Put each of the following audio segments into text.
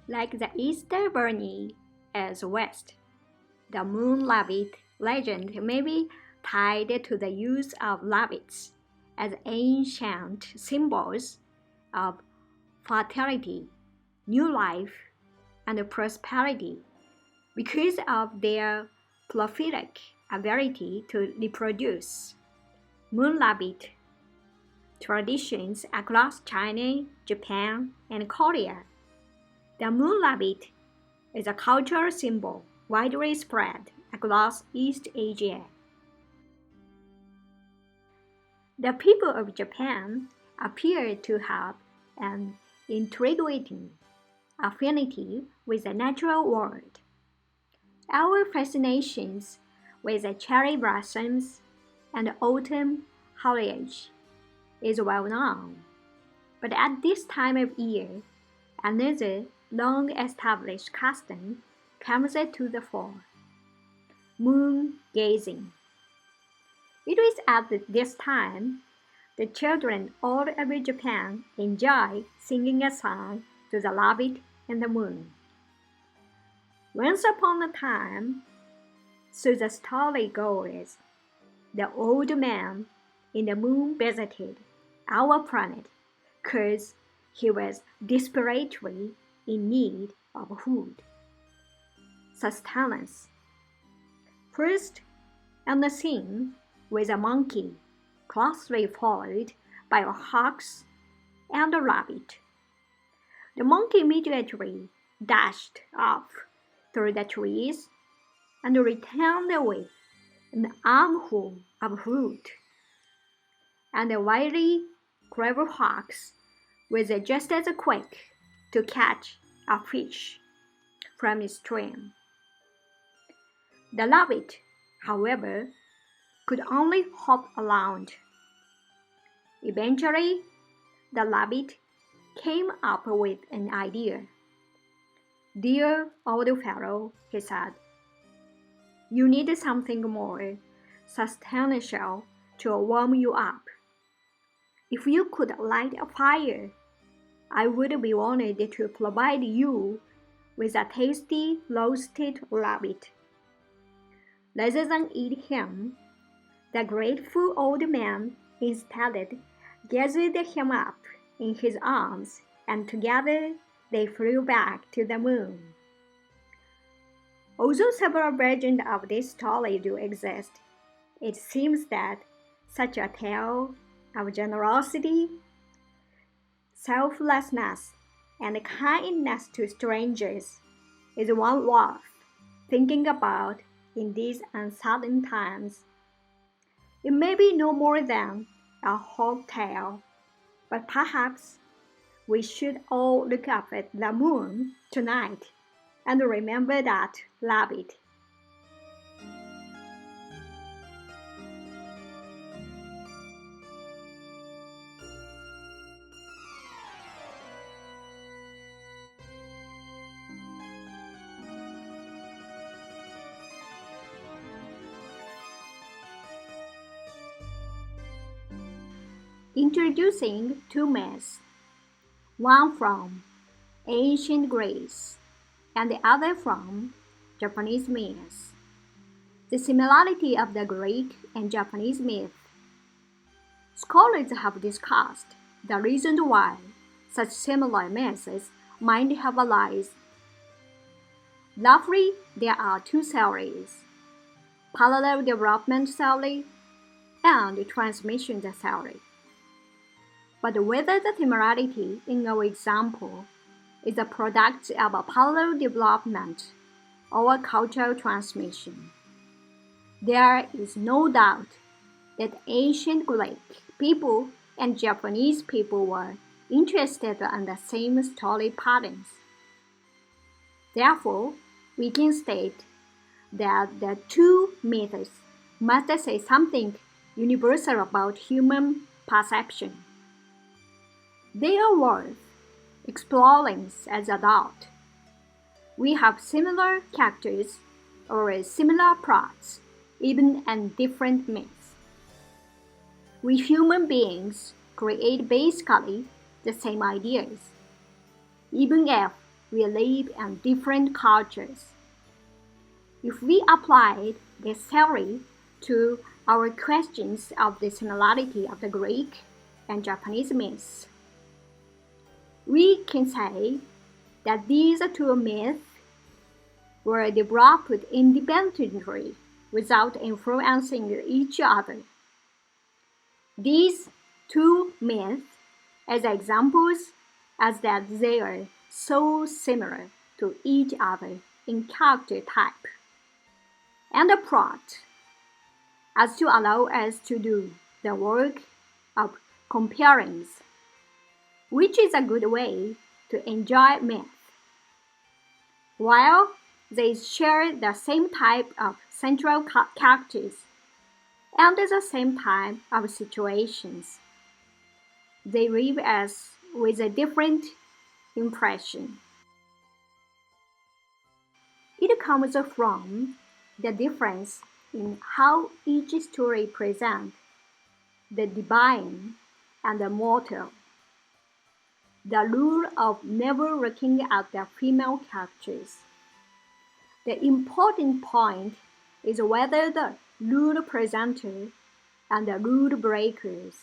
Like the Easter Bunny as west, the moon rabbit legend may be tied to the use of rabbits as ancient symbols of fertility, new life, and prosperity because of their prolific ability to reproduce. Moon rabbit traditions across China, Japan, and Korea. The moon rabbit is a cultural symbol widely spread across East Asia. The people of Japan appear to have an intriguing affinity with the natural world. Our fascinations with the cherry blossoms and autumn foliage is well known. But at this time of year, another long-established custom comes to the fore: moon gazing. It is at this time the children all over Japan enjoy singing a song to the rabbit and the moon. Once upon a time, so the story goes, the old man in the moon visited our planet because he was desperately in need of food, sustenance. First, on the scene was a monkey, closely followed by a fox and a rabbit. The monkey immediately dashed off through the trees and returned with an armful of fruit. And the wily, clever fox was just as quick to catch a fish from the stream. The rabbit, however, could only hop around. Eventually, the rabbit came up with an idea. "Dear old fellow," he said, "you need something more substantial to warm you up. If you could light a fire, I would be honored to provide you with a tasty roasted rabbit." Rather than eat him, the grateful old man instead gathered him up in his arms, and together they flew back to the moon. Although several versions of this story do exist, it seems that such a tale of generosity, selflessness, and kindness to strangers is one worth thinking about in these uncertain times. It may be no more than a folk tale, but perhaps we should all look up at the moon tonight and remember that rabbit. Introducing two myths, one from ancient Greece and the other from Japanese myths. The similarity of the Greek and Japanese myth. Scholars have discussed the reason why such similar myths might have arisen. Roughly, there are two theories: parallel development theory and transmission theory. But whether the similarity in our example is a product of a parallel development or a cultural transmission, there is no doubt that ancient Greek people and Japanese people were interested in the same story patterns. Therefore, we can state that the two myths must say something universal about human perception. They are worth exploring as adults. We have similar characters or similar plots, even in different myths. We human beings create basically the same ideas, even if we live in different cultures. If we applied this theory to our questions of the similarity of the Greek and Japanese myths, we can say that these two myths were developed independently without influencing each other. These two myths as examples as that they are so similar to each other in character type and plot as to allow us to do the work of comparing, which is a good way to enjoy myth. While they share the same type of central characters and the same type of situations, they leave us with a different impression. It comes from the difference in how each story presents the divine and the mortal. The rule of never looking at the female characters. The important point is whether the rule presenter and the rule breakers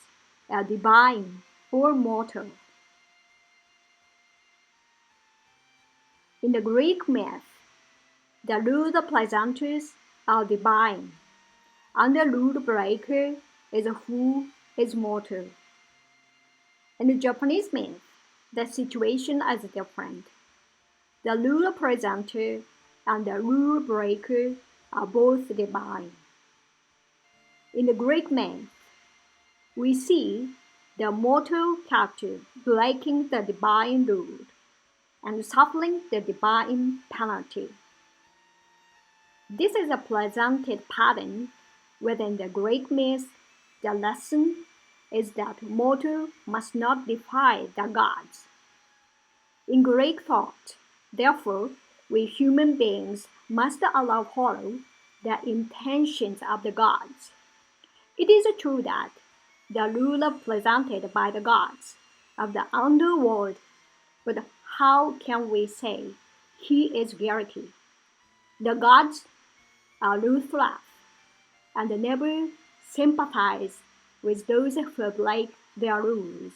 are divine or mortal. In the Greek myth, the rule presenters are divine, and the rule breaker is who is mortal. In the Japanese myth, the situation is different. The rule presenter and the rule breaker are both divine. In the Greek myth, we see the mortal character breaking the divine rule and suffering the divine penalty. This is a presented pattern within the Greek myth. The lesson is that mortal must not defy the gods. In Greek thought, therefore, we human beings must allow follow the intentions of the gods. It is true that the ruler presented by the gods of the underworld, but how can we say he is guilty? The gods are ruthless and never sympathize with those who break their rules.